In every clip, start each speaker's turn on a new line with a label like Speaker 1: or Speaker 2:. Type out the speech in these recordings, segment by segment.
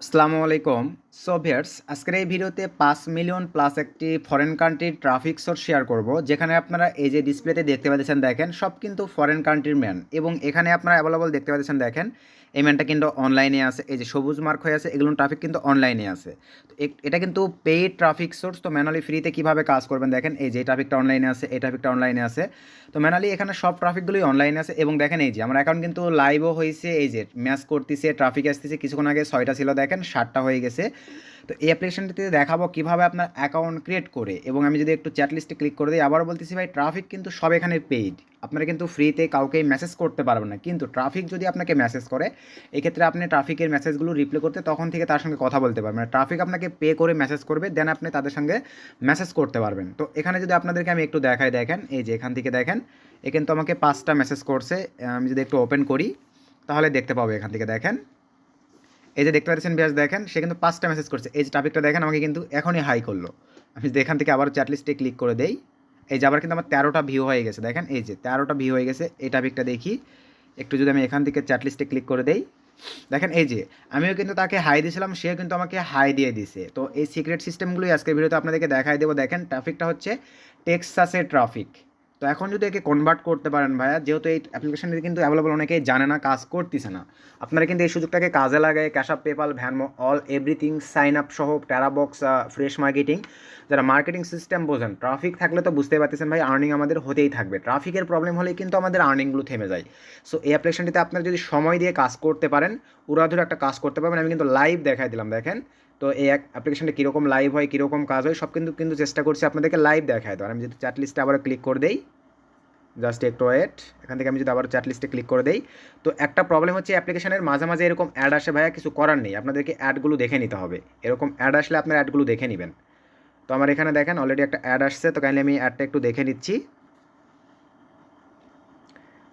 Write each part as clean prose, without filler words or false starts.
Speaker 1: আসসালামু আলাইকুম। So viewers, আজকের এই ভিডিওতে ৫ মিলিয়ন প্লাস একটি ফরেন কান্ট্রির ট্রাফিক সোর্স শেয়ার করব। যেখানে আপনারা এই যে ডিসপ্লেতে দেখতে পাচ্ছেন, দেখেন সব কিন্তু ফরেন কান্ট্রির ম্যান, এবং এখানে আপনারা অ্যাভেলেবল দেখতে পাচ্ছেন, দেখেন এই ম্যানটা কিন্তু অনলাইনে আছে। এই যে সবুজ মার্ক হয়ে আছে, এগুলো ট্রাফিক কিন্তু অনলাইনে আছে। তো এটা কিন্তু পেইড ট্রাফিক সোর্স। তো ম্যানুয়ালি ফ্রিতে কীভাবে কাজ করবেন দেখেন, এই যে এই ট্রাফিকটা অনলাইনে আছে, এই ট্রাফিকটা অনলাইনে আছে। তো ম্যানুয়ালি এখানে সব ট্রাফিকগুলোই অনলাইনে আছে, এবং দেখেন এই যে আমার অ্যাকাউন্ট কিন্তু লাইভও হয়েছে। এই যে ম্যাচ করতেছে, ট্রাফিক আসতেছে, কিছুক্ষণ আগে 6টা ছিল, দেখেন 7টা হয়ে গেছে। তো এই অ্যাপ্লিকেশনটিতে দেখাবো কীভাবে আপনার অ্যাকাউন্ট ক্রিয়েট করে, এবং আমি যদি একটু চ্যাট লিস্টে ক্লিক করে দিই, আবারও বলতেছি ভাই, ট্রাফিক কিন্তু সব এখানে পেইড। আপনারা কিন্তু ফ্রিতে কাউকেই মেসেজ করতে পারবেন না, কিন্তু ট্রাফিক যদি আপনাকে মেসেজ করে, এক্ষেত্রে আপনি ট্রাফিকের মেসেজগুলো রিপ্লে করতে তখন থেকে তার সঙ্গে কথা বলতে পারবেন। ট্রাফিক আপনাকে পে করে মেসেজ করবে, দেন আপনি তাদের সঙ্গে মেসেজ করতে পারবেন। তো এখানে যদি আপনাদেরকে আমি একটু দেখাই, দেখেন এই যে এখান থেকে দেখেন, এ কিন্তু আমাকে 5টা মেসেজ করছে। আমি যদি একটু ওপেন করি তাহলে দেখতে পাবো, এখান থেকে দেখেন এই যে দেখতে পাচ্ছেন বিয়াস, দেখেন সে কিন্তু 5টা মেসেজ করছে। এই যে টপিকটা দেখেন, আমাকে কিন্তু এখনই হাই করলো। আমি যদি এখান থেকে আবার চ্যাট লিস্টে ক্লিক করে দেই, এই যে আবার কিন্তু আমার 13টা ভিউ হয়ে গেছে। দেখেন এই যে 13টা ভিউ হয়ে গেছে। এই টপিকটা দেখি একটু, যদি আমি এখান থেকে চ্যাট লিস্টে ক্লিক করে দেই, দেখেন এই যে আমিও কিন্তু তাকে হাই দিয়েছিলাম, সেও কিন্তু আমাকে হাই দিয়ে দিছে। তো এই সিক্রেট সিস্টেমগুলোই আজকের ভিডিওতে আপনাদেরকে দেখাই দেবো। দেখেন ট্রাফিকটা হচ্ছে টেক্সাসের ট্রাফিক। তো এখন যদি একে কনভার্ট করতে পারেন ভাইয়া, যেহেতু এই অ্যাপ্লিকেশনটি কিন্তু অ্যাভেলেবল, অনেকেই জানে না, কাজ করতেছে না, আপনারা কিন্তু এই সুযোগটাকে কাজে লাগায় cash app, PayPal, Venmo, all everything, sign up সহ, ট্যারাবক্স, ফ্রেশ মার্কেটিং, যারা মার্কেটিং সিস্টেম বোঝেন, ট্রাফিক থাকলে তো বুঝতেই পারতেছেন ভাই, আর্নিং আমাদের হতেই থাকবে। ট্রাফিকের প্রবলেম হলেই কিন্তু আমাদের আর্নিংগুলো থেমে যায়। সো এই অ্যাপ্লিকেশনটিতে আপনারা যদি সময় দিয়ে কাজ করতে পারেন, উড়াধুরা একটা কাজ করতে পারবেন। আমি কিন্তু লাইভ দেখাই দিলাম, দেখেন। তো এই অ্যাপ্লিকেশনটা কীরকম লাইভ হয়, কীরকম কাজ হয়, সব কিন্তু চেষ্টা করছি আপনাদেরকে লাইভ দেখায় দেওয়ার। আমি যদি চ্যাট লিস্টে আবার ক্লিক করে দেই, জাস্ট একটু ওয়েট, এখান থেকে আমি যদি আবার চ্যাট লিস্টে ক্লিক করে দেই, তো একটা প্রবলেম হচ্ছে অ্যাপ্লিকেশনের মাঝে মাঝে এরকম অ্যাড আসে ভাইয়া, কিছু করার নেই, আপনাদেরকে অ্যাডগুলো দেখে নিতে হবে। এরকম অ্যাড আসলে আপনার অ্যাডগুলো দেখে নেবেন। তো আমার এখানে দেখেন অলরেডি একটা অ্যাড আসছে, তো কাইন্ডলি আমি অ্যাডটা একটু দেখে নিচ্ছি।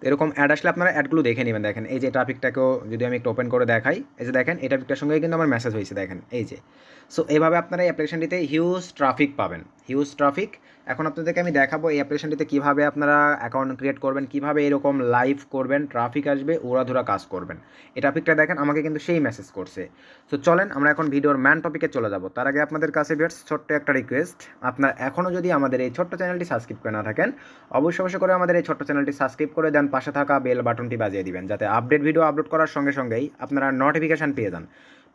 Speaker 1: এরকম অ্যাড আসলে আপনারা অ্যাডগুলো দেখে নেবেন। দেখেন এই যে ট্রাফিকটাকেও যদি আমি একটু ওপেন করে দেখাই, এই যে দেখেন এই ট্রাফিকটার সঙ্গে কিন্তু আমার মেসেজ হয়েছে, দেখেন এই যে। সো এইভাবে আপনারা এই অ্যাপ্লিকেশনটিতে হিউজ ট্রাফিক পাবেন, হিউজ ট্রাফিক। এখন আপনাদেরকে আমি দেখাবো এই অ্যাপ্লিকেশনটিতে কীভাবে আপনারা অ্যাকাউন্ট ক্রিয়েট করবেন, কীভাবে এরকম লাইভ করবেন, ট্রাফিক আসবে, উড়াধুরা কাজ করবেন। এই টপিকটা দেখেন আমাকে কিন্তু সেই মেসেজ করছে। তো চলেন আমরা এখন ভিডিওর ম্যান টপিকে চলে যাব। তার আগে আপনাদের কাছে ভিউয়ার্স ছোট্ট একটা রিকোয়েস্ট, আপনার এখনও যদি আমাদের এই ছোট্ট চ্যানেলটি সাবস্ক্রাইব করে না থাকেন, অবশ্যই করে আমাদের এই ছোট্ট চ্যানেলটি সাবস্ক্রাইব করে দেন, পাশে থাকা বেল বাটনটি বাজিয়ে দিবেন, যাতে আপডেট ভিডিও আপলোড করার সঙ্গে সঙ্গেই আপনারা নোটিফিকেশান পেয়ে যান।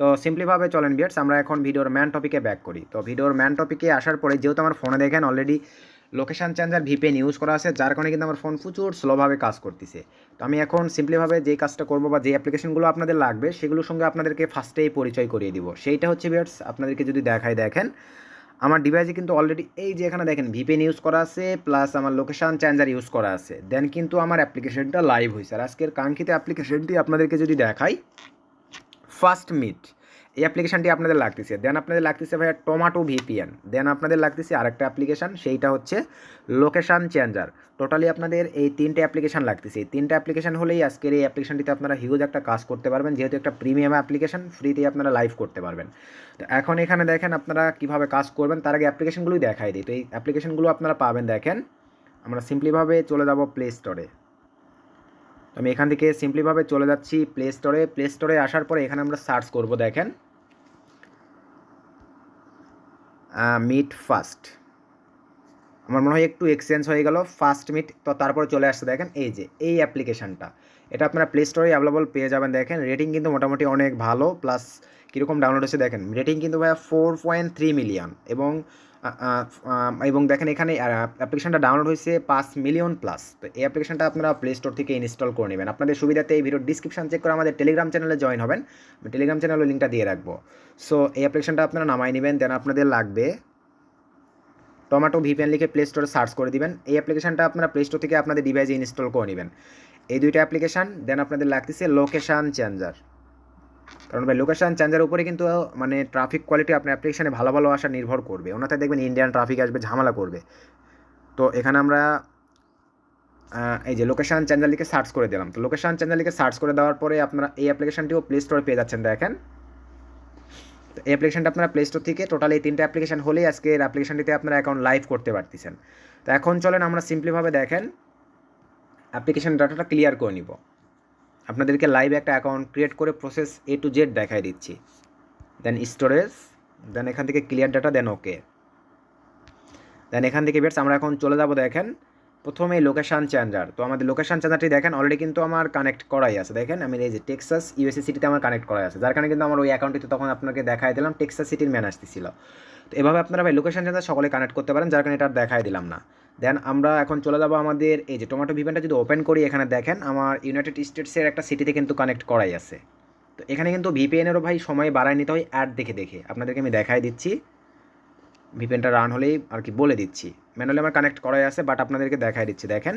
Speaker 1: তো সিম্পলিভাবে চলেন ভিউয়ার্স, আমরা এখন ভিডিওর ম্যান টপিকে ব্যাক করি। তো ভিডিওর ম্যান টপিকে আসার পরে, যেহেতু আমার ফোনে দেখেন already location changer VPN use করা আছে, যার কারণে কিন্তু আমার ফোন প্রচুর স্লোভাবে কাজ করতেছে। তো আমি এখন সিম্পলিভাবে যেই কাজটা করবো, বা যে অ্যাপ্লিকেশনগুলো আপনাদের লাগবে, সেগুলোর সঙ্গে আপনাদেরকে ফার্স্টেই পরিচয় করিয়ে দিব। সেইটা হচ্ছে ভিউয়ার্স, আপনাদেরকে যদি দেখাই, দেখেন আমার ডিভাইসে কিন্তু অলরেডি এই যে এখানে দেখেন ভিপিএন ইউজ করা আছে, প্লাস আমার লোকেশান চেঞ্জার ইউজ করা আছে, দেন কিন্তু আমার অ্যাপ্লিকেশনটা লাইভ হয়েছে। আর আজকের কাঙ্ক্ষিত অ্যাপ্লিকেশনটি আপনাদেরকে যদি দেখাই, ফার্স্ট মিট, এই অ্যাপ্লিকেশনটি আপনাদের লাগতেছে। দেন আপনাদের লাগতেছে ভাইয়া টমেটো ভিপিএন, দেন আপনাদের লাগতেছে আরেকটা অ্যাপ্লিকেশান, সেইটা হচ্ছে লোকেশান চেঞ্জার। টোটালি আপনাদের এই 3টে অ্যাপ্লিকেশান লাগতেছে। এই 3টে অ্যাপ্লিকেশান হলেই আজকের এই অ্যাপ্লিকেশনটিতে আপনারা হিউজ একটা কাজ করতে পারবেন, যেহেতু একটা প্রিমিয়াম অ্যাপ্লিকেশান, ফ্রিতেই আপনারা লাইভ করতে পারবেন। তো এখন এখানে দেখেন আপনারা কীভাবে কাজ করবেন, তার আগে অ্যাপ্লিকেশনগুলোই দেখাই দিই। তো এই অ্যাপ্লিকেশনগুলো আপনারা পাবেন, দেখেন আমরা সিম্পলিভাবে চলে যাব প্লে স্টোরে। তো আমি এখান থেকে সিম্পলিভাবে চলে যাচ্ছি প্লে স্টোরে। প্লে স্টোরে আসার পরে এখানে আমরা সার্চ করব, দেখেন মিট ফার্স্ট, আমার মনে হয় একটু এক্সচেঞ্জ হয়ে গেল, ফার্স্ট মিট। তো তারপরে চলে আসছে, দেখেন এই যে এই অ্যাপ্লিকেশানটা, এটা আপনারা প্লে স্টোরে অ্যাভেলেবল পেয়ে যাবেন। দেখেন রেটিং কিন্তু মোটামুটি অনেক ভালো, প্লাস কীরকম ডাউনলোড হচ্ছে দেখেন, রেটিং কিন্তু ভাইয়া 4.3 মিলিয়ন, এবং দেখেন এখানে অ্যাপ্লিকেশনটা ডাউনলোড হয়েছে 5 মিলিয়ন প্লাস। তো এই অ্যাপ্লিকেশনটা আপনারা প্লে স্টোর থেকে ইনস্টল করে নেবেন। আপনাদের সুবিধাতে এই ভিডিওর ডিসক্রিপশন চেক করে আমাদের টেলিগ্রাম চ্যানেলে জয়েন হবেন, আমি টেলিগ্রাম চ্যানেলের লিঙ্কটা দিয়ে রাখবো। সো এই অ্যাপ্লিকেশনটা আপনারা নামাই নেবেন, দেন আপনাদের লাগবে টমেটো ভিপিএন লিখে প্লে স্টোরে সার্চ করে দিবেন। এই অ্যাপ্লিকেশনটা আপনারা প্লে স্টোর থেকে আপনাদের ডিভাইসে ইনস্টল করে নেবেন, এই দুইটা অ্যাপ্লিকেশান। দেন আপনাদের লাগতেছে লোকেশান চেঞ্জার, কারণ ভাই লোকেশান চেঞ্জার উপরে কিন্তু মানে ট্রাফিক কোয়ালিটি আপনার অ্যাপ্লিকেশানে ভালো ভালো আসা নির্ভর করবে, অন্যথায় দেখবেন ইন্ডিয়ান ট্রাফিক আসবে, ঝামেলা করবে। তো এখানে আমরা এই যে লোকেশান চেঞ্জার লিখে সার্চ করে দিলাম। তো লোকেশান চেঞ্জার লিখে সার্চ করে দেওয়ার পরে আপনারা এই অ্যাপ্লিকেশানটিও প্লে স্টোরে পেয়ে যাচ্ছেন, দেখেন। তো এই অ্যাপ্লিকেশনটা আপনারা প্লে স্টোর থেকে, টোটাল এই 3টে অ্যাপ্লিকেশন হলেই আজকের অ্যাপ্লিকেশনটিতে আপনারা অ্যাকাউন্ট লাইভ করতে পারতেছেন। তো এখন চলেন আমরা সিম্পলিভাবে দেখেন অ্যাপ্লিকেশন ডাটাটা ক্লিয়ার করে নিব, আপনাদেরকে লাইভ একটা অ্যাকাউন্ট ক্রিয়েট করে প্রসেস A to Z দেখাই দিচ্ছি। দেন স্টোরেজ, দেন এখান থেকে ক্লিয়ার ডাটা, দেন ওকে। দেন এখান থেকে বেটস আমরা এখন চলে যাব দেখেন প্রথমে লোকেশান চেঞ্জার। তো আমাদের লোকেশান চেঞ্জারটি দেখেন অলরেডি কিন্তু আমার কানেক্ট করাই আছে। দেখেন আমি এই যে টেক্সাস ইউএসএ সিটিতে আমার কানেক্ট করাই আছে, যার কারণে কিন্তু আমার ওই অ্যাকাউন্টটিতে তখন আপনাকে দেখাই দিলাম টেক্সাস সিটির ম্যান আসতেছিল। তো এভাবে আপনারা ভাই লোকেশান চেঞ্জার সকলে কানেক্ট করতে পারেন, যার কারণে এটা আর দেখাই দিলাম না। দেন আমরা এখন চলে যাব আমাদের এই যে টোমাটো ভিপিএনটা যদি ওপেন করি, এখানে দেখেন আমার ইউনাইটেড স্টেটসের একটা সিটিতে কিন্তু কানেক্ট করাই আছে। তো এখানে কিন্তু ভিপিএনেরও ভাই সময় বাড়ায় নিতে হয় অ্যাড দেখে দেখে, আপনাদেরকে আমি দেখাই দিচ্ছি। ভিপিএনটা রান হলেই আর কি বলে দিচ্ছি, ম্যানুয়ালি আমার কানেক্ট করাই আছে বাট আপনাদেরকে দেখাই দিচ্ছি দেখেন।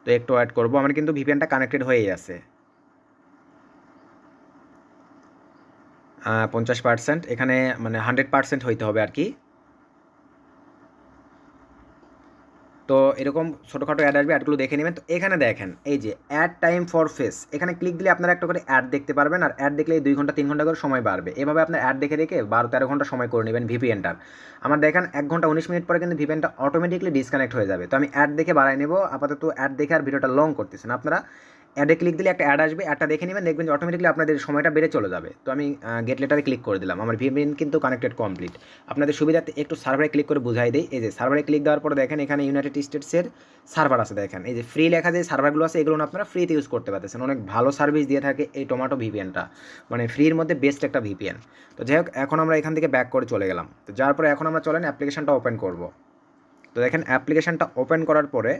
Speaker 1: তো একটু অ্যাড করবো, আমার কিন্তু ভিপিএনটা কানেক্টেড হয়েই আছে 50%, এখানে মানে 100% হইতে হবে আর কি। তো এরকম ছোটোখাটো অ্যাড আসবে, অ্যাডগুলো দেখে নেবেন। তো এখানে দেখেন এই যে অ্যাড টাইম ফর ফেস, এখানে ক্লিক দিলে আপনারা একটা করে অ্যাড দেখতে পারবেন, আর অ্যাড দেখলে 2 ঘন্টা 3 ঘন্টা করে সময় বাড়বে। এভাবে আপনার অ্যাড দেখে দেখে 12-13 ঘন্টা সময় করে নেবেন ভিপিএনটার। আমার দেখেন 1 ঘন্টা 19 মিনিট পরে কিন্তু ভিপিএনটা অটোমেটিকলি ডিসকানেক্ট হয়ে যাবে। তো আমি অ্যাড দেখে বাড়াই নেব আপাতত, অ্যাড দেখে আর ভিডিওটা লং করতেছেন আপনারা। অ্যাডে ক্লিক দিলে একটা অ্যাড আসবে, অ্যাডটা দেখে নেবেন, দেখবেন যে অটোমেটিকলি আপনাদের সময়টা বেড়ে চলে যাবে। তো আমি গেট লেটারে ক্লিক করে দিলাম, আমার ভিপিএন কিন্তু কানেক্টেড কমপ্লিট। আপনাদের সুবিধার্থে একটু সার্ভারে ক্লিক করে বুঝাই দিই। এই যে সার্ভারে ক্লিক দেওয়ার পরে দেখেন এখানে ইউনাইটেড স্টেটসের সার্ভার আছে, দেখেন এই যে ফ্রি লেখা যে সার্ভারগুলো আছে এগুলো আপনারা ফ্রিতে ইউজ করতে পারতেছেন। অনেক ভালো সার্ভিস দিয়ে থাকে এই টোমাটো ভিপিএনটা, মানে ফ্রির মধ্যে বেস্ট একটা ভিপিএন। তো যাই হোক এখন আমরা এখান থেকে ব্যাক করে চলে গেলাম। তো যার পরে এখন আমরা চলেন অ্যাপ্লিকেশনটা ওপেন করব। তো দেখেন অ্যাপ্লিকেশনটা ওপেন করার পরে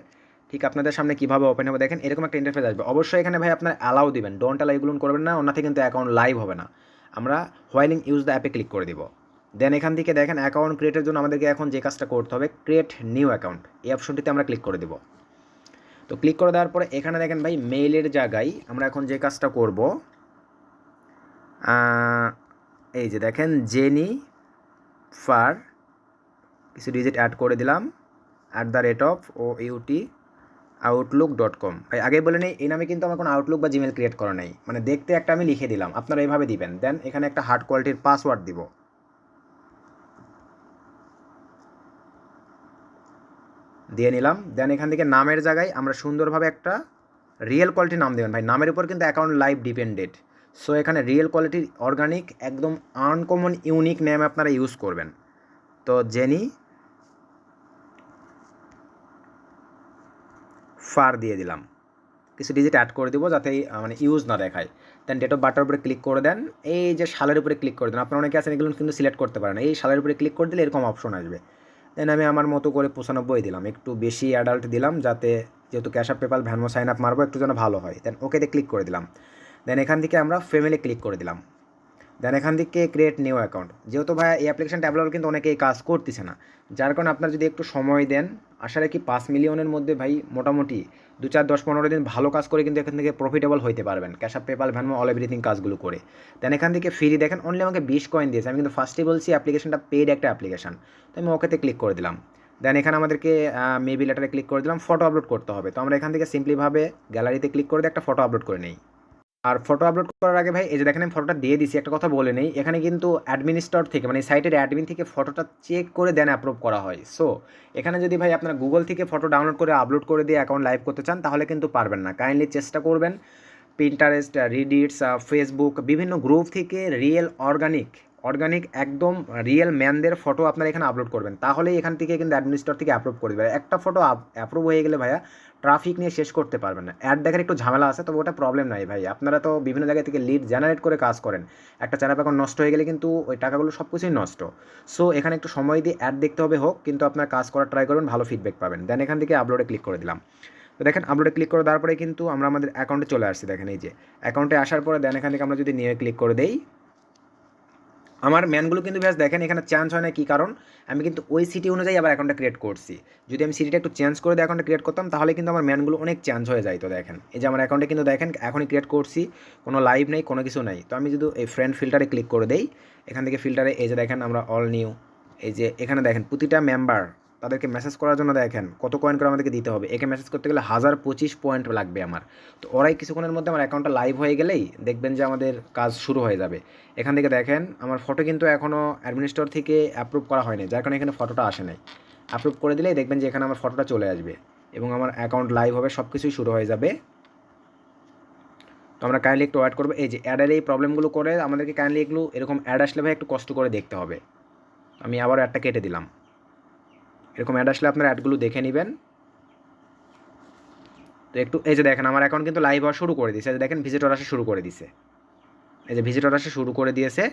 Speaker 1: ঠিক আপনাদের সামনে কীভাবে ওপেন হবে দেখেন এরকম একটা ইন্টারফেস আসবে। অবশ্যই এখানে ভাই আপনার অ্যালাউ দিবেন, ডোন্ট অ্যালাউ এগুলো করবেন না, অন্যথা কিন্তু অ্যাকাউন্ট লাইভ হবে না। আমরা হোয়াইলিং ইউজ দ্য অ্যাপে ক্লিক করে দিব। দেন এখান থেকে দেখেন অ্যাকাউন্ট ক্রিয়েটের জন্য আমাদেরকে এখন যে কাজটা করতে হবে ক্রিয়েট নিউ অ্যাকাউন্ট, এই অপশনটিতে আমরা ক্লিক করে দেব। তো ক্লিক করে দেওয়ার পরে এখানে দেখেন ভাই মেইলের জায়গায় আমরা এখন যে কাজটা করব, এই যে দেখেন জেনিফার কিছু ডিজিট অ্যাড করে দিলাম @outlook.com। ভাই আগে বলে নেই এই নামে কিন্তু আমার কোনো আউটলুক বা জিমেল ক্রিয়েট করা নেই, মানে দেখতে একটা আমি লিখে দিলাম, আপনারা এইভাবে দিবেন। দেন এখানে একটা হার্ড কোয়ালিটির পাসওয়ার্ড দিব, দিয়ে নিলাম। দেন এখান থেকে নামের জায়গায় আমরা সুন্দরভাবে একটা রিয়েল কোয়ালিটির নাম দেবেন। ভাই নামের উপর কিন্তু অ্যাকাউন্ট লাইভ ডিপেন্ডেড, সো এখানে রিয়েল কোয়ালিটির অর্গানিক একদম আনকমন ইউনিক নেম আপনারা ইউজ করবেন। তো জেনি ফার দিয়ে দিলাম, কিছু ডিজিট অ্যাড করে দিব যাতে মানে ইউজ না দেখায়। দেন ডেট অফ বার্থের উপরে ক্লিক করে দেন, এই যে সালের উপরে ক্লিক করে দেন। আপনারা অনেকে আছেন এগুলো কিন্তু সিলেক্ট করতে পারেন, এই সালের উপরে ক্লিক করে দিলে এরকম অপশন আসবে। দেন আমি আমার মতো করে 95 দিলাম, একটু বেশি অ্যাডাল্ট দিলাম যাতে যেহেতু cash app PayPal Venmo sign up মারবো একটু যেন ভালো হয়। দেন ওকেতে ক্লিক করে দিলাম। দেন এখান থেকে আমরা ফ্যামিলি ক্লিক করে দিলাম। দেন এখান থেকে ক্রিয়েট নিউ অ্যাকাউন্ট, যেহেতু ভাই এই অ্যাপ্লিকেশনটা অ্যাভেলেবল কিন্তু অনেকে এই কাজ করতেছে না, যার কারণে আপনারা যদি একটু সময় দেন আশা রাখি 5 মিলিয়নের মধ্যে ভাই মোটামুটি 2, 4, 10, 15 দিন ভালো কাজ করে কিন্তু এখান থেকে প্রফিটেবল হইতে পারবেন cash app PayPal Venmo all everything কাজগুলো করে। দেন এখান থেকে ফ্রি দেখেন অনলি আমাকে 20 কয়েন দিয়েছে, আমি কিন্তু ফার্স্টেই বলছি অ্যাপ্লিকেশনটা পেইড একটা অ্যাপ্লিকেশন। তো আমি ওকেতে ক্লিক করে দিলাম। দেন এখানে আমাদেরকে মেবি লেটারে ক্লিক করে দিলাম, ফটো আপলোড করতে হবে। তো আমরা এখান থেকে সিম্পলিভাবে গ্যালারিতে ক্লিক করে দিয়ে একটা ফটো আপলোড করে নিই। আর ফটো আপলোড করার আগে ভাই এই যে দেখেন আমি ফটোটা দিয়ে দিছি, একটা কথা বলে নেই এখানে কিন্তু অ্যাডমিনিস্ট্রেটর থেকে মানে সাইটের অ্যাডমিন থেকে ফটোটা চেক করে দেন অ্যাপ্রুভ করা হয়। সো এখানে যদি ভাই আপনারা গুগল থেকে ফটো ডাউনলোড করে আপলোড করে দিয়ে অ্যাকাউন্ট লাইভ করতে চান তাহলে কিন্তু পারবেন না। কাইন্ডলি চেষ্টা করবেন পিন্টারেস্ট, রিডিটস, ফেসবুক বিভিন্ন গ্রুপ থেকে রিয়েল অর্গানিক একদম রিয়েল ম্যানদের ফটো আপনারা এখানে আপলোড করবেন, তাহলেই এখান থেকে কিন্তু অ্যাডমিনিস্ট্রেটর থেকে অ্যাপ্রুভ করে দেবে। একটা ফটো অ্যাপ্রুভ হয়ে গেলে ভাইয়া ট্রাফিক নিয়ে শেষ করতে পারবেন না। অ্যাড দেখার একটু ঝামেলা আছে, তবে ওটা প্রবলেম নাই ভাই, আপনারা তো বিভিন্ন জায়গা থেকে লিড জেনারেট করে কাজ করেন, একটা চ্যানেল অ্যাকাউন্ট নষ্ট হয়ে গেলে কিন্তু ওই টাকাগুলো সব কিছুই নষ্ট। সো এখানে একটু সময় দিয়ে অ্যাড দেখতে হবে হোক, কিন্তু আপনার কাজ করার ট্রাই করবেন, ভালো ফিডব্যাক পাবেন। দেন এখান থেকে আপলোডে ক্লিক করে দিলাম। তো দেখেন আপলোডে ক্লিক করে দেওয়ার পরে কিন্তু আমরা আমাদের অ্যাকাউন্টে চলে আসছি। দেখেন এই যে অ্যাকাউন্টে আসার পরে দেন এখান থেকে আমরা যদি নিয়ে ক্লিক করে দেই, আমার ম্যানগুলো কিন্তু ব্যাস দেখেন এখানে চেঞ্জ হয় না, কী কারণ আমি কিন্তু ওই সিটি অনুযায়ী আবার অ্যাকাউন্টটা ক্রিয়েট করছি। যদি আমি সিটিটা একটু চেঞ্জ করে দিয়ে অ্যাকাউন্টটা ক্রিয়েট করতাম তাহলে কিন্তু আমার ম্যানগুলো অনেক চেঞ্জ হয়ে যায়। তো দেখেন এই যে আমার অ্যাকাউন্টে কিন্তু দেখেন এখনই ক্রিয়েট করছি, কোনো লাইভ নেই, কোনো কিছু নাই। তো আমি যদি এই ফ্রেন্ড ফিল্টারে ক্লিক করে দেই, এখান থেকে ফিল্টারে এই যে দেখেন আমরা অল নিউ, এই যে এখানে দেখেন প্রতিটা মেম্বার তাদেরকে মেসেজ করার জন্য দেখেন কত কয়েন করে আমাদেরকে দিতে হবে, একে মেসেজ করতে গেলে 1025 পয়েন্ট লাগবে আমার। তো ওরাই কিছুক্ষণের মধ্যে আমার অ্যাকাউন্টটা লাইভ হয়ে গেলেই দেখবেন যে আমাদের কাজ শুরু হয়ে যাবে। এখান থেকে দেখেন আমার ফটো কিন্তু এখনও অ্যাডমিনিস্ট্রেটর থেকে অ্যাপ্রুভ করা হয়নি, যার কারণে এখানে ফটোটা আসে নাই। অ্যাপ্রুভ করে দিলেই দেখবেন যে এখানে আমার ফটোটা চলে আসবে এবং আমার অ্যাকাউন্ট লাইভ হবে, সব কিছুই শুরু হয়ে যাবে। তো আমরা কাইন্ডলি একটু ওয়েট করবো। এই যে অ্যাডের এই প্রবলেমগুলো করে আমাদেরকে কাইন্ডলি এগুলো এরকম অ্যাড আসলে ভাই একটু কষ্ট করে দেখতে হবে। আমি আবার অ্যাডটা কেটে দিলাম। এরকম অ্যাড আসলে আপনার অ্যাডগুলো দেখে নেবেন। তো একটু এই যে দেখেন আমার অ্যাকাউন্ট কিন্তু লাইভ হওয়া শুরু করে দিয়েছে। এই যে দেখেন ভিজিটর আসা শুরু করে দিয়েছে। এই যে ভিজিটর আসা শুরু করে দিয়েছে।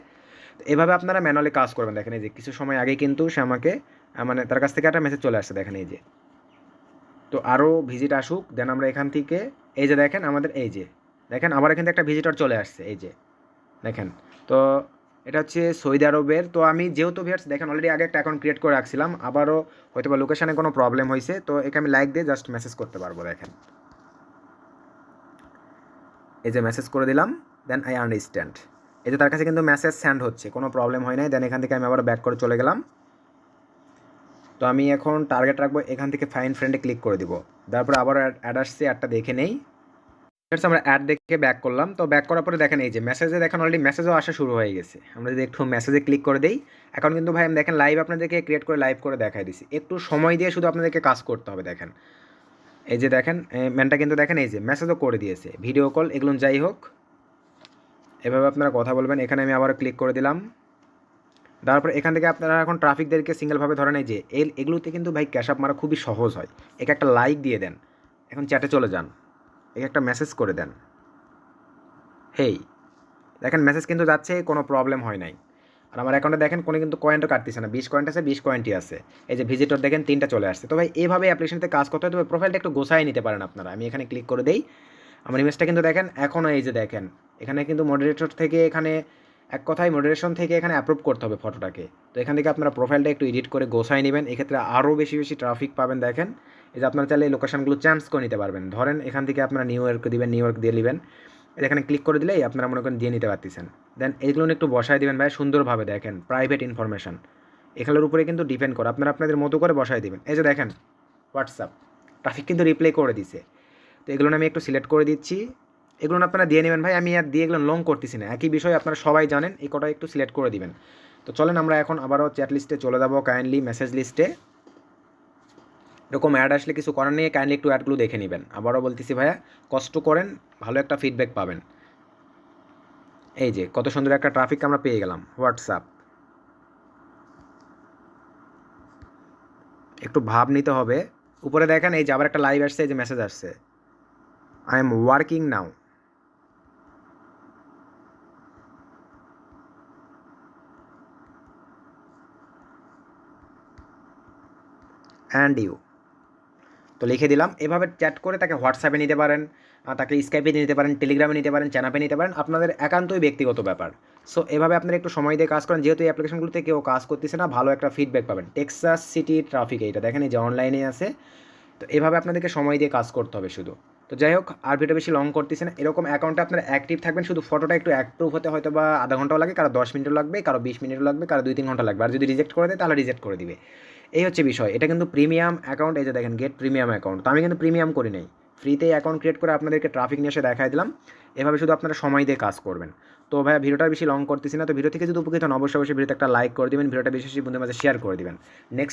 Speaker 1: তো এভাবে আপনারা ম্যানুয়ালি কাজ করবেন। দেখেন এই যে কিছু সময় আগে কিন্তু সে আমাকে মানে তার কাছ থেকে একটা মেসেজ চলে আসছে, দেখেন এই যে। তো আরও ভিজিট আসুক, দেন আমরা এখান থেকে এই যে দেখেন আমাদের এই যে দেখেন আবার এখান থেকে একটা ভিজিটর চলে আসছে, এই যে দেখেন। তো এটা হচ্ছে সৌদি আরবের। তো আমি যেহেতু ভিউয়ার্স দেখেন অলরেডি আগে একটা অ্যাকাউন্ট ক্রিয়েট করে রাখছিলাম, আবারও হয়তো বা লোকেশানে কোনো প্রবলেম হয়েছে, তো একে আমি লাইক দিয়ে জাস্ট মেসেজ করতে পারবো। দেখেন এই যে মেসেজ করে দিলাম, দেন আই আন্ডারস্ট্যান্ড। এই যে তার কাছে কিন্তু মেসেজ সেন্ড হচ্ছে, কোনো প্রবলেম হয় নাই। দেন এখান থেকে আমি আবার ব্যাক করে চলে গেলাম। তো আমি এখন টার্গেট রাখবো, এখান থেকে ফাইন ফ্রেন্ডে ক্লিক করে দিব। তারপরে আবার অ্যাড আসছে, অ্যাডটা দেখে নেই। আমরা অ্যাড দেখে ব্যাক করলাম। তো ব্যাক করার পরে দেখেন এই যে মেসেজে দেখেন অলরেডি মেসেজও আসা শুরু হয়ে গেছে। আমরা যদি একটু মেসেজে ক্লিক করে দিই, এখন কিন্তু ভাই আমি দেখেন লাইভ আপনাদেরকে ক্রিয়েট করে লাইভ করে দেখাই দিছি। একটু সময় দিয়ে শুধু আপনাদেরকে কাজ করতে হবে। দেখেন এই যে দেখেন ম্যানটা কিন্তু দেখেন এই যে মেসেজও করে দিয়েছে, ভিডিও কল এগুলো যাই হোক, এভাবে আপনারা কথা বলবেন। এখানে আমি আবার ক্লিক করে দিলাম। তারপরে এখান থেকে আপনারা এখন ট্রাফিকদেরকে সিঙ্গেলভাবে ধরেন এই যে এগুলোতে কিন্তু ভাই ক্যাশ আপ মারা খুবই সহজ হয়। একে একটা লাইক দিয়ে দেন, এখন চ্যাটে চলে যান, একে একটা মেসেজ করে দেন। হেই দেখেন মেসেজ কিন্তু যাচ্ছে, কোনো প্রবলেম হয় নাই। আর আমার অ্যাকাউন্টে দেখেন কোনো কিন্তু কয়েনও কাটতেছে না, 20 কয়েন্ট আছে, 20 কয়েন্টই আছে। এই যে ভিজিটর দেখেন 3টা চলে আসছে। তো ভাই এইভাবে অ্যাপ্লিকেশনতে কাজ করতে হয়, তবে প্রোফাইলটা একটু গোছায় নিতে পারেন আপনারা। আমি এখানে ক্লিক করে দেই, আমার ইমেজটা কিন্তু দেখেন এখনও এই যে দেখেন এখানে কিন্তু মডারেটর থেকে এখানে এক কথায় মডারেশন থেকে এখানে অ্যাপ্রুভ করতে হবে ফটোটাকে। তো এখান থেকে আপনারা প্রোফাইলটা একটু এডিট করে গোছায় নেবেন, এক্ষেত্রে আরও বেশি বেশি ট্রাফিক পাবেন। দেখেন এই যে আপনারা চাইলে এই লোকেশনগুলো চেঞ্জ করে নিতে পারবেন। ধরেন এখান থেকে আপনারা নিউ ইয়র্ক দিবেন, নিউ ইয়র্ক দিয়ে নেবেন, এখানে ক্লিক করে দিলেই আপনারা মনে করেন দিয়ে নিতে পারতেছেন। দেন এইগুলো একটু বসায় দিবেন ভাই সুন্দরভাবে। দেখেন প্রাইভেট ইনফরমেশন এখানের উপরে কিন্তু ডিপেন্ড করে, আপনারা আপনাদের মতো করে বসায় দিবেন। এই যে দেখেন হোয়াটসঅ্যাপ ট্রাফিক কিন্তু রিপ্লাই করে দিছে। তো এগুলো আমি একটু সিলেক্ট করে দিচ্ছি, এগুলো আপনারা দিয়ে নেবেন ভাই। আমি আর দিয়ে এগুলো লং করতেছি না, একই বিষয় আপনারা সবাই জানেন, এই কটা একটু সিলেক্ট করে দিবেন। তো চলেন আমরা এখন আবারও চ্যাট লিস্টে চলে যাবো, কাইন্ডলি মেসেজ লিস্টে। এরকম অ্যাড আসলে কিছু করার নেই, কাইন্ডলি একটু অ্যাডগুলো দেখে নেবেন। আবারও বলতেছি ভাইয়া কষ্ট করেন, ভালো একটা ফিডব্যাক পাবেন। এই যে কত সুন্দর একটা ট্রাফিক আমরা পেয়ে গেলাম। হোয়াটসঅ্যাপ একটু ভাব নিতে হবে। উপরে দেখেন এই যে আবার একটা লাইভ আসছে, এই যে মেসেজ আসছে, I am working now. And you তো লিখে দিলাম। এভাবে চ্যাট করে তাকে হোয়াটসঅ্যাপে নিতে পারেন, তাকে স্কাইপে নিতে পারেন, টেলিগ্রামে নিতে পারেন, চ্যানাপে নিতে পারেন, আপনাদের একান্তই ব্যক্তিগত ব্যাপার। সো এভাবে আপনারা একটু সময় দিয়ে কাজ করেন, যেহেতু এই অ্যাপ্লিকেশনগুলোতে কেউ কাজ করতেছে না, ভালো একটা ফিডব্যাক পাবেন। টেক্সাস সিটি ট্রাফিক এইটা দেখেন এই যে অনলাইনে আছে। তো এভাবে আপনাদেরকে সময় দিয়ে কাজ করতে হবে শুধু। তো যাই হোক আর ভিডিও বেশি লং করতেছে না, এরকম অ্যাকাউন্টে আপনারা অ্যাক্টিভ থাকবেন, শুধু ফটোটা একটু অ্যাপ্রুভ হতে হয়তো বা আধা ঘন্টাও লাগে, কারো 10 মিনিটও লাগবে, কারো 20 মিনিটও লাগবে, কারো 2-3 ঘন্টা লাগবে। আর যদি রিজেক্ট করে দেয় তাহলে রিজেক্ট করে দিবে, এই হচ্ছে বিষয়। এটা কিন্তু প্রিমিয়াম অ্যাকাউন্ট, এই যে দেখেন গেট প্রিমিয়াম অ্যাকাউন্ট। তো আমি কিন্তু প্রিমিয়াম করি নাই, ফ্রিতে অ্যাকাউন্ট ক্রিয়েট করে আপনাদেরকে ট্রাফিক নিয়ে এসে দেখাই দিলাম। এভাবে শুধু আপনারা সময় দিয়ে কাজ করবেন। তো ভাইয়া ভিডিওটা বেশি লং করতেছি না, তো ভিডিও থেকে যদি উপকৃত হন অবশ্যই ভিডিওতে একটা লাইক করে দিবেন, ভিডিওটা বেশি বেশি বন্ধুদের মাঝে শেয়ার করে দিবেন। নেক্সট